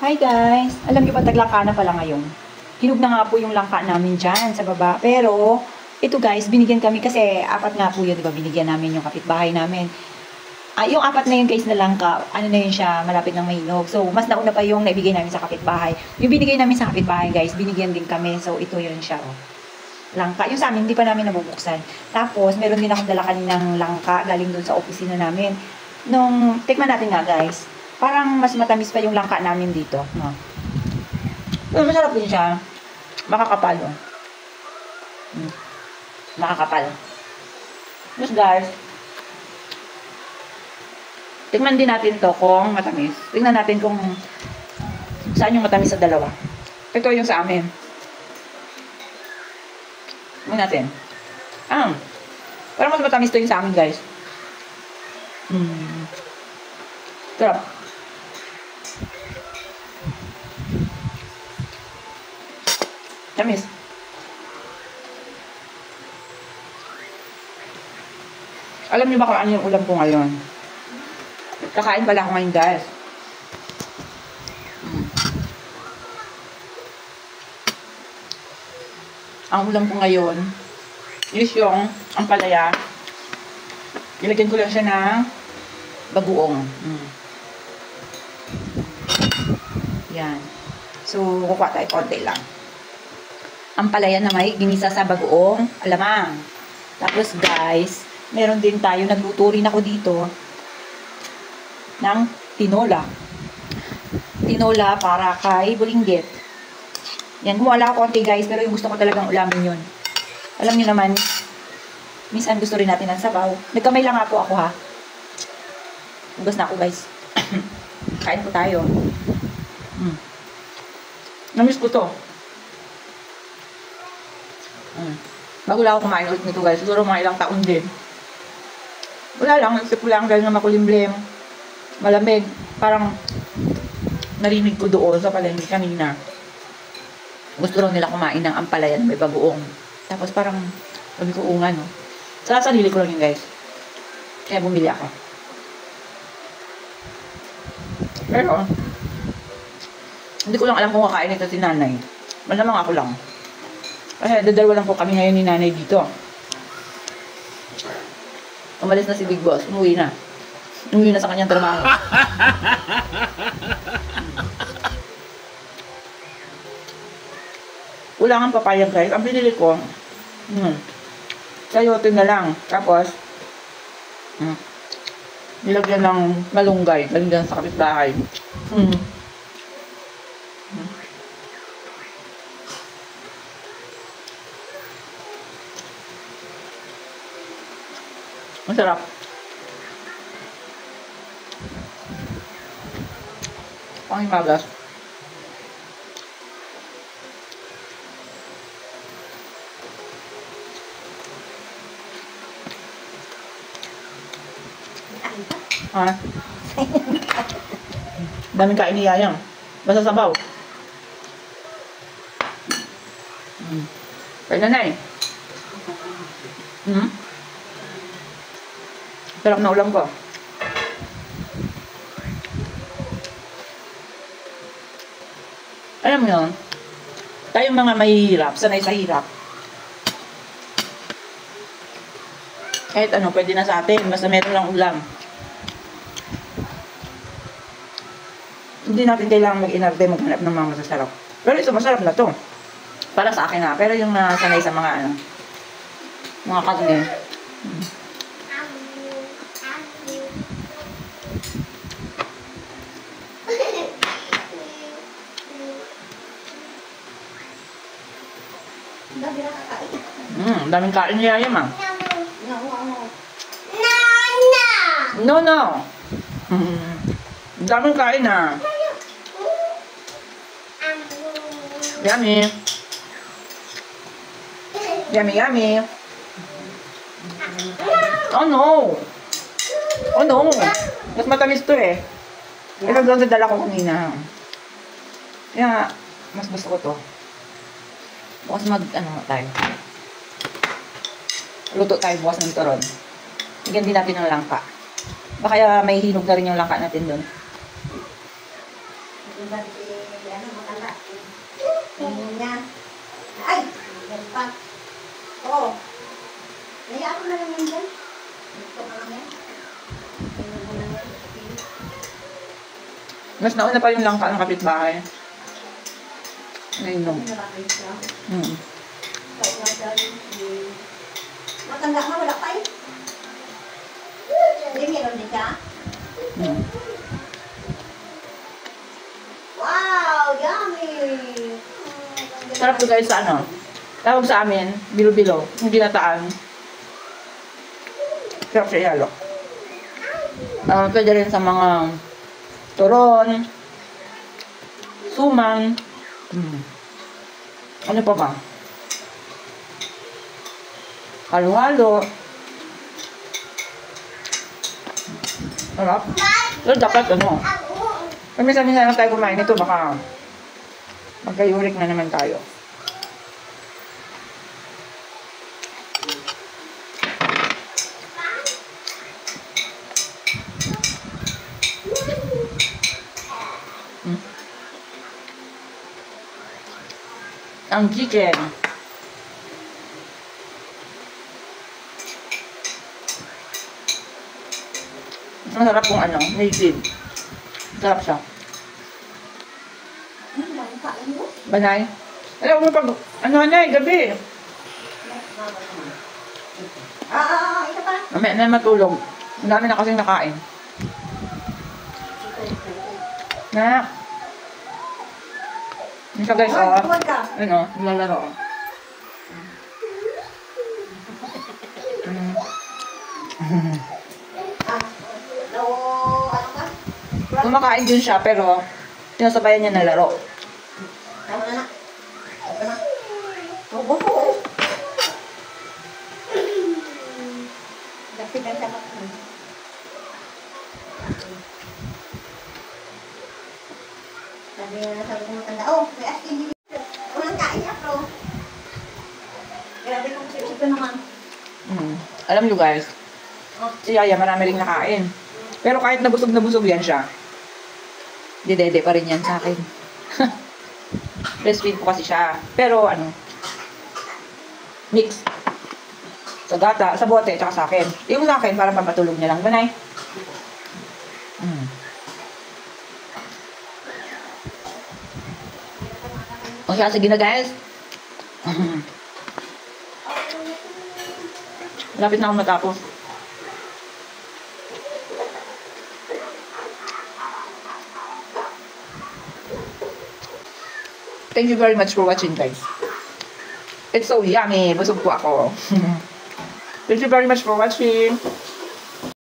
Hi guys! Alam niyo ba taglangka na pala ngayon? Hinog na nga po yung langka namin dyan sa baba. Pero, ito guys, binigyan kami kasi apat nga po yun, diba? Binigyan namin yung kapitbahay namin. Yung apat na yun guys na langka, ano na yun siya, malapit ng mahinog. So, mas nauna pa yung naibigay namin sa kapitbahay. Yung binigay namin sa kapitbahay guys, binigyan din kami. So, ito yun siya. Oh. Langka. Yung sa amin, hindi pa namin nabubuksan. Tapos, meron din akong dala kaninang langka galing dun sa opisina namin. Nung, tikman natin nga guys. Parang mas matamis pa yung langka namin dito, no? Pero masarap din siya. Makakapal, oh. Makakapal. Mas guys, tingnan din natin to kung matamis. Tingnan natin kung saan yung matamis sa dalawa. Ito yung sa amin. Tingnan natin. Parang mas matamis to yung sa amin, guys. Sarap. Tamis. Alam niyo ba kung ano yung ulam ko ngayon? Kakain pala ako ngayon, guys. Ang ulam ko ngayon is yung ampalaya. Ilagyan ko lang siya ng bagoong. Yan. So, kukuha tayo konti lang. Ampalaya na may ginisa sa bagoong alamang. Tapos guys, meron din tayo, nagluto rin ako dito ng tinola. Tinola para kay Bulinggit. Yan, wala ako konti guys, pero yung gusto ko talagang ulamin yun. Alam niyo naman, minsan gusto rin natin ng sabaw. Nagkamay lang nga po ako ha. Ugas na ako guys. Kain po tayo. Namiss ko to. Bago lang ako kumain ulit nito guys. Siguro mga ilang taon din. Wala lang. Naisip ko lang dahil nga makulimlim. Malamig. Parang narinig ko doon sa palengke kanina. Gusto lang nila kumain ng ampalaya na may bagoong. Tapos parang sabi ko unga no. Sa sarili ko lang yun guys. Kaya bumili ako. Pero hindi ko lang alam kung kakain ito si nanay. Malamang ako lang. Kasi dadalawa lang po kami ngayon ni nanay dito. Umalis na si Big Boss. Umuwi na. Umuwi na sa kanyang trabaho. Wala kang papaya guys. Ang binili ko, sayote na lang. Tapos, nilagyan ng malunggay. Galing dyan sa kapitbahay. Masarap. Pangimagas. Daming kain ni Yayang. Basta sabaw. Kaya nanay. Sarap na ulam ko. Alam mo yun, tayong mga mahihirap, sanay sa hirap. Kahit ano, pwede na sa atin, basta meron lang ulam. Hindi natin kailangan mag-inarte, maghanap ng mga masasarap. Pero ito, masarap na to. Para sa akin ha, pero yung nasanay sa mga mga karne. Daming kain niya yan, ma. No. Daming kain, ha. Yummy. Yummy. Oh, no. Mas matamis to, eh. Ito doon sa dala ko kanina. Kaya, mas gusto ko to. Bukas tayo. Luto tayo bukas ng turon. Bigyan din natin ng langka. Baka may hinog na rin yung langka natin doon. Iba si, ano, matanda. Niya. Ay! Ganpa. Oo. Kaya ako na lang yan dyan. Gusto ka lang yan. Tingnan mo lang yan. Mas nauna pa yung langka ng kapitbahay. Ngayon. Nalakay siya. Hmm. Matanda ka, wala pa eh. Hindi, meron din siya. Hmm. Wow! Yummy! Sarap to guys sa ano. Tawag sa amin, bilo-bilo. Yung ginataan. Sarap sa ihalo. Pwede rin sa mga turon, sumang. Ano pa ba? Halo-halo. Sarap. Pero dapat ano. Minsan-minsan lang tayo kumain ito. Baka magka-uric na naman tayo. Ang chicken. Masarap kung ano, native. Sarap siya. Banay. Alam mo pag, ano gabi. Isa pa. Mamaya na matulog. Ang dami na kasing nakain. Na. Ito guys, Tuwan ka. ano, nilalaro. Ano ka? Kumakain din siya, pero sinasabayan niya na laro. Tama na. Tama na. Tubo ko. Dapit ang samak mo. Sabi ko matanda. Oh, may asking din. Unang kain niya, bro. Grabe kong sip-sip naman. Alam nyo guys, si Yaya marami ring nakain. Pero kahit na busog yan siya, didede pa rin yan sa akin. Breastfeed ko kasi siya. Pero ano, mix. Sa gata, sa bote, tsaka sa akin. Yung sa akin, parang pampatulog niya lang. Banay. O siya, sige na guys. Lapit na akong matapos. Thank you very much for watching guys. It's so yummy. Busog po ako. Thank you very much for watching.